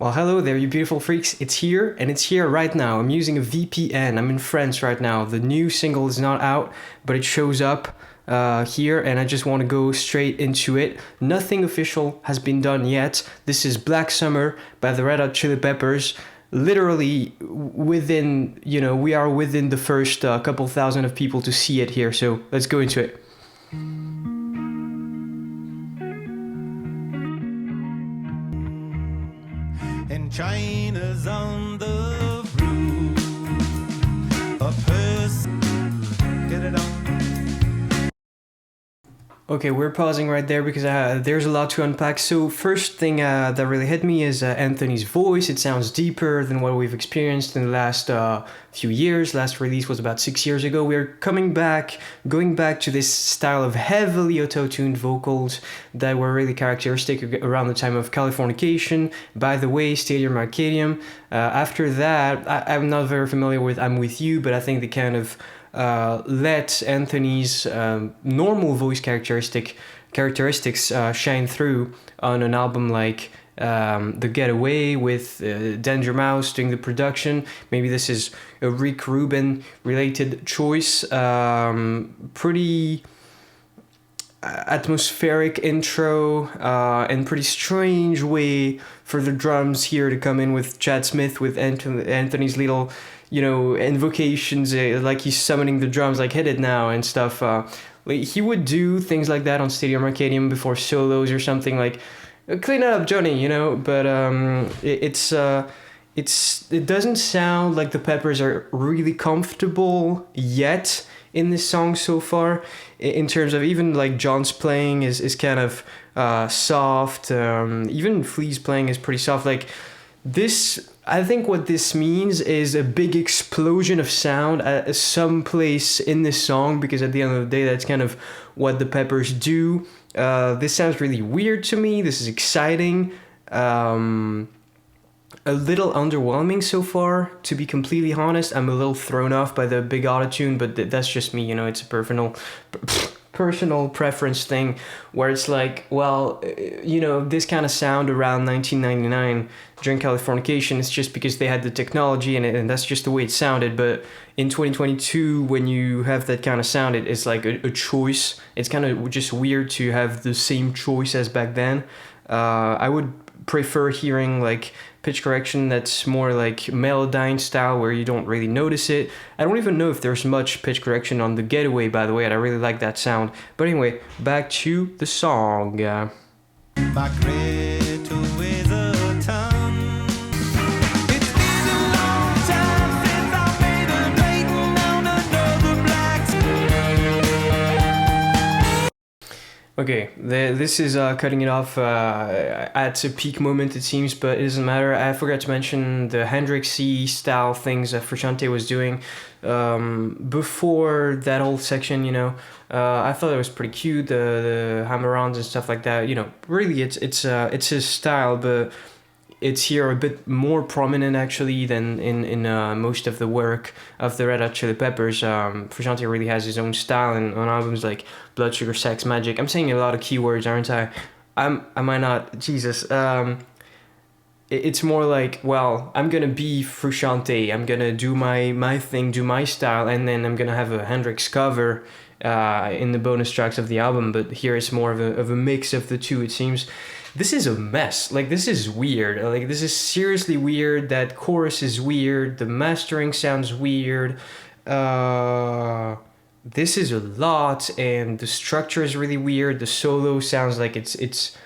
Well, hello there, you beautiful freaks. It's here, and it's here right now. I'm using a VPN. I'm in France right now. The new single is not out, but it shows up here, and I just want to go straight into it. Nothing official has been done yet. This is Black Summer by the Red Hot Chili Peppers. Literally within, we are within the first couple thousand of people to see it here, so let's go into it. And China's on the roof. A person, get it on. Okay, we're pausing right there because there's a lot to unpack. So first thing that really hit me is Anthony's voice. It sounds deeper than what we've experienced in the last few years. Last release was about 6 years ago. We're going back to this style of heavily auto-tuned vocals that were really characteristic around the time of Californication. By the way, Stadium Arcadium. After that, I'm not very familiar with I'm With You, but I think they kind of let Anthony's normal voice characteristics shine through on an album like The Getaway with Danger Mouse doing the production. Maybe this is a Rick Rubin related choice. Pretty atmospheric intro and pretty strange way for the drums here to come in with Chad Smith with Anthony's little invocations, like he's summoning the drums, like hit it now and stuff. He would do things like that on Stadium Arcadium before solos or something, like clean it up, Johnny, but it doesn't sound like the Peppers are really comfortable yet in this song so far, in terms of even like John's playing is kind of soft. Even Flea's playing is pretty soft. Like this, I think what this means is a big explosion of sound at some place in this song, because at the end of the day, that's kind of what the Peppers do. This sounds really weird to me. This is exciting. A little underwhelming so far, to be completely honest. I'm a little thrown off by the big autotune, but that's just me, it's a personal preference thing, where it's like, well, this kind of sound around 1999 during Californication, it's just because they had the technology and that's just the way it sounded. But in 2022, when you have that kind of sound, it's like a choice. It's kind of just weird to have the same choice as back then. I would prefer hearing like pitch correction that's more like Melodyne style, where you don't really notice it. I don't even know if there's much pitch correction on The Getaway, by the way, and I really like that sound. But anyway, back to the song. My great with a tongue. It's been a long time since I made a blatant on another black. Okay, this is cutting it off at a peak moment, it seems, but it doesn't matter. I forgot to mention the Hendrixy style things that Frusciante was doing before that whole section. I thought it was pretty cute, the hammer-ons and stuff like that. Really, it's his style, but it's here a bit more prominent actually than in most of the work of the Red Hot Chili Peppers. Frusciante really has his own style, and on albums like Blood Sugar Sex Magic. I'm saying a lot of keywords, aren't I? Am I not? Jesus. It's more like, well, I'm gonna be Frusciante. I'm gonna do my thing, do my style, and then I'm gonna have a Hendrix cover in the bonus tracks of the album. But here it's more of a mix of the two, it seems. This is a mess. Like, this is weird. Like, this is seriously weird. That chorus is weird. The mastering sounds weird. This is a lot, and the structure is really weird. The solo sounds like it's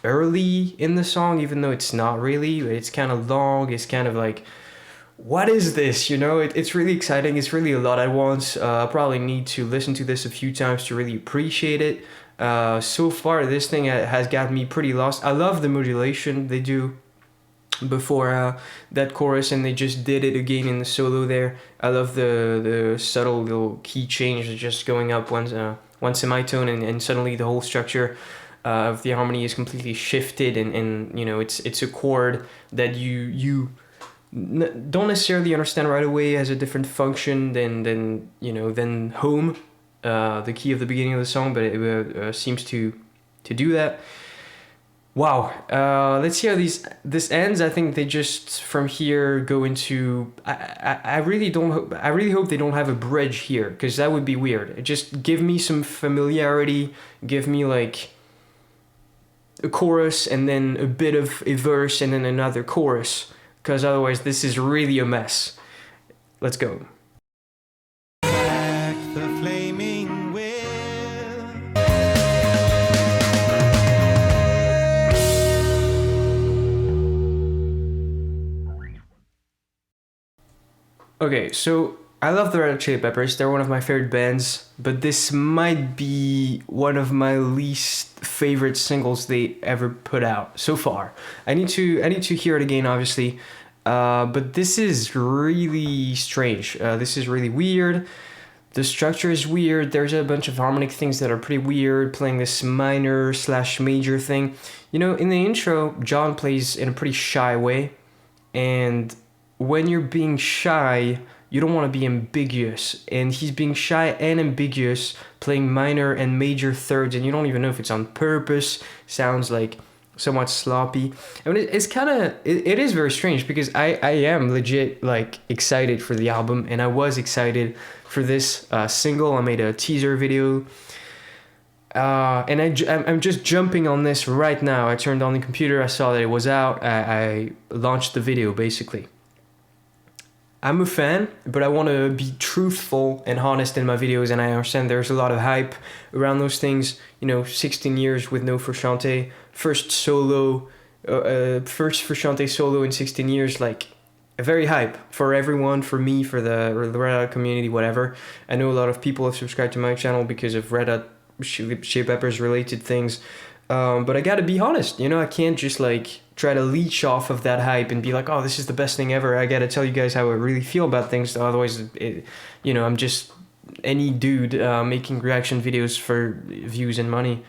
early in the song, even though it's not really. It's kind of long. It's kind of like, what is this? It's really exciting. It's really a lot at once. I probably need to listen to this a few times to really appreciate it. So far, this thing has got me pretty lost. I love the modulation they do before that chorus, and they just did it again in the solo there. I love the subtle little key change, just going up one semitone, and suddenly the whole structure of the harmony is completely shifted, and it's a chord that you don't necessarily understand right away as a different function than home, the key of the beginning of the song, but it seems to do that. Wow. Let's see how this ends. I think they just from here go into. I really don't. I really hope they don't have a bridge here, because that would be weird. Just give me some familiarity. Give me like a chorus and then a bit of a verse and then another chorus, because otherwise this is really a mess. Let's go. Back the flaming wheel. Okay, so I love the Red Hot Chili Peppers. They're one of my favorite bands, but this might be one of my least favorite singles they ever put out so far. I need to hear it again, obviously. But this is really strange. This is really weird. The structure is weird. There's a bunch of harmonic things that are pretty weird, playing this minor/major thing. You know, in the intro, John plays in a pretty shy way, and when you're being shy, you don't want to be ambiguous. And he's being shy and ambiguous, playing minor and major thirds, and you don't even know if it's on purpose. Sounds like somewhat sloppy. I mean, it's kind of, it is very strange, because I am legit like excited for the album, and I was excited for this single. I made a teaser video. And I'm just jumping on this right now. I turned on the computer, I saw that it was out, I launched the video basically. I'm a fan, but I want to be truthful and honest in my videos, and I understand there's a lot of hype around those things. You know, 16 years with no Frusciante, first Frusciante solo in 16 years, like, very hype for everyone, for me, for the Red Hot community, whatever. I know a lot of people have subscribed to my channel because of Red Hot Chili Peppers related things. But I gotta be honest, you know, I can't just like try to leech off of that hype and be like, oh, this is the best thing ever. I gotta tell you guys how I really feel about things. Otherwise, you know, I'm just any dude making reaction videos for views and money.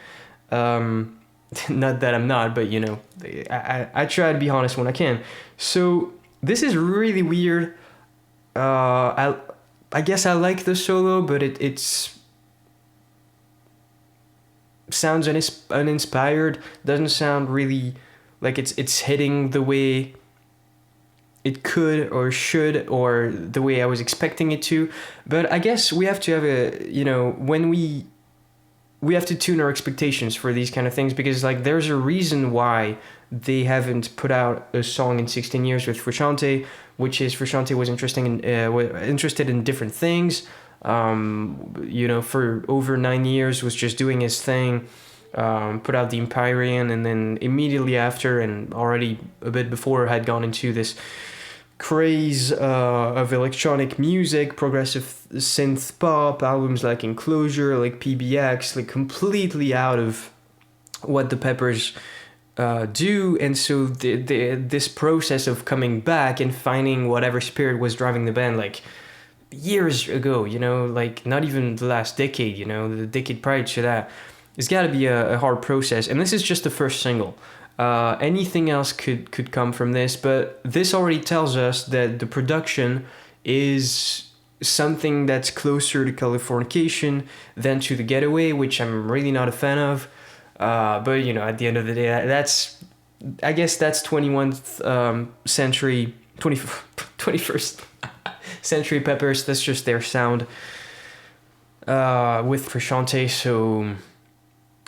Not that I'm not, but you know, I try to be honest when I can. So this is really weird. I guess I like the solo, but it's sounds uninspired. Doesn't sound really like it's hitting the way it could or should, or the way I was expecting it to. But I guess we have to have a, you know, when we have to tune our expectations for these kind of things, because like there's a reason why they haven't put out a song in 16 years with Frusciante, which is Frusciante was interested in different things. You know, for over 9 years was just doing his thing, put out the Empyrean, and then immediately after, and already a bit before, had gone into this craze of electronic music, progressive synth pop, albums like Enclosure, like PBX, like completely out of what the Peppers do. And so this process of coming back and finding whatever spirit was driving the band, like years ago, you know, like not even the last decade, you know, the decade prior to that, it's got to be a hard process. And this is just the first single. Anything else could come from this, but this already tells us that the production is something that's closer to Californication than to The Getaway, which I'm really not a fan of. But you know, at the end of the day, I guess that's 21st century, 21st century Peppers. That's just their sound with Frusciante. So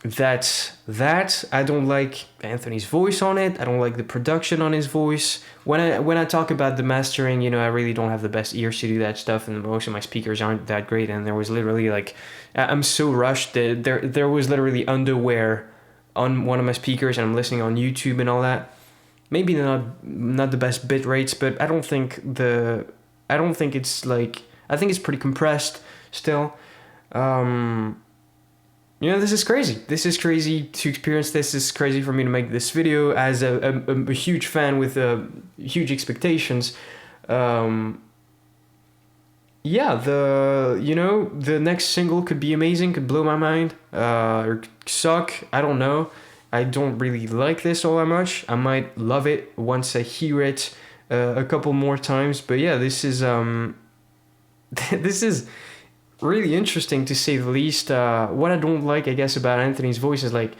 that's that. I don't like Anthony's voice on it. I don't like the production on his voice. When I talk about the mastering, you know, I really don't have the best ears to do that stuff, and most of my speakers aren't that great. And there was literally like, I'm so rushed that there was literally underwear on one of my speakers, and I'm listening on YouTube and all that. Maybe not the best bit rates, but I don't think it's like, I think it's pretty compressed still. You know, this is crazy. This is crazy to experience. This is crazy for me to make this video as a huge fan with huge expectations. Yeah, the next single could be amazing, could blow my mind, or suck. I don't know. I don't really like this all that much. I might love it once I hear it a couple more times. But yeah, this is this is really interesting to say the least. What I don't like, I guess, about Anthony's voice is like,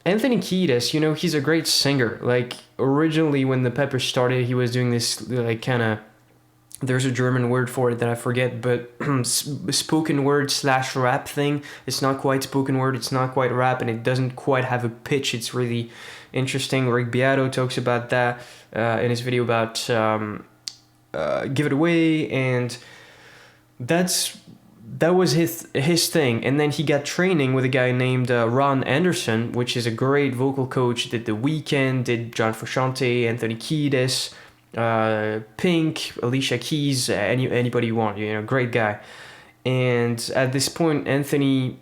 Anthony Kiedis, you know, he's a great singer. Like, originally when the Peppers started, he was doing this, like, kind of, there's a German word for it that I forget, but spoken word / rap thing. It's not quite spoken word, it's not quite rap, and it doesn't quite have a pitch. It's really interesting. Rick Beato talks about that in his video about Give It Away, and that was his thing. And then he got training with a guy named Ron Anderson, which is a great vocal coach. Did The Weeknd, did John Frusciante, Anthony Kiedis, Pink, Alicia Keys, anybody you want, you know, great guy. And at this point, Anthony,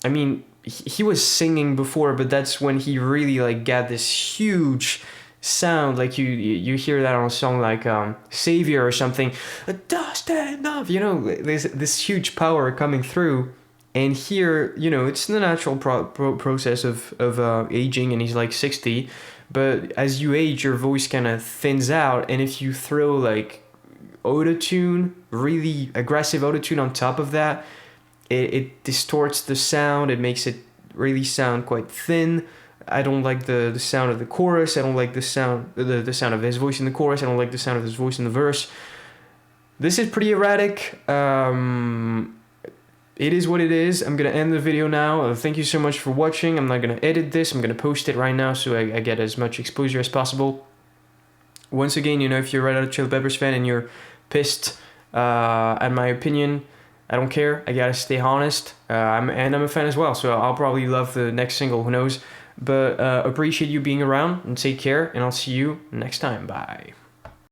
I mean, he was singing before, but that's when he really like got this huge sound. Like you hear that on a song like Savior or something, dust enough, you know, there's this huge power coming through. And here, you know, it's the natural process of aging, and he's like 60. But as you age, your voice kind of thins out, and if you throw like autotune, really aggressive autotune on top of that, it distorts the sound. It makes it really sound quite thin. I don't like the sound of the chorus. I don't like the sound of his voice in the chorus. I don't like the sound of his voice in the verse. This is pretty erratic. It is what it is. I'm going to end the video now. Thank you so much for watching. I'm not going to edit this. I'm going to post it right now so I get as much exposure as possible. Once again, you know, if you're a Red Hot Chili Peppers fan and you're pissed at my opinion, I don't care. I got to stay honest. I'm a fan as well, so I'll probably love the next single. Who knows? But appreciate you being around, and take care, and I'll see you next time. Bye.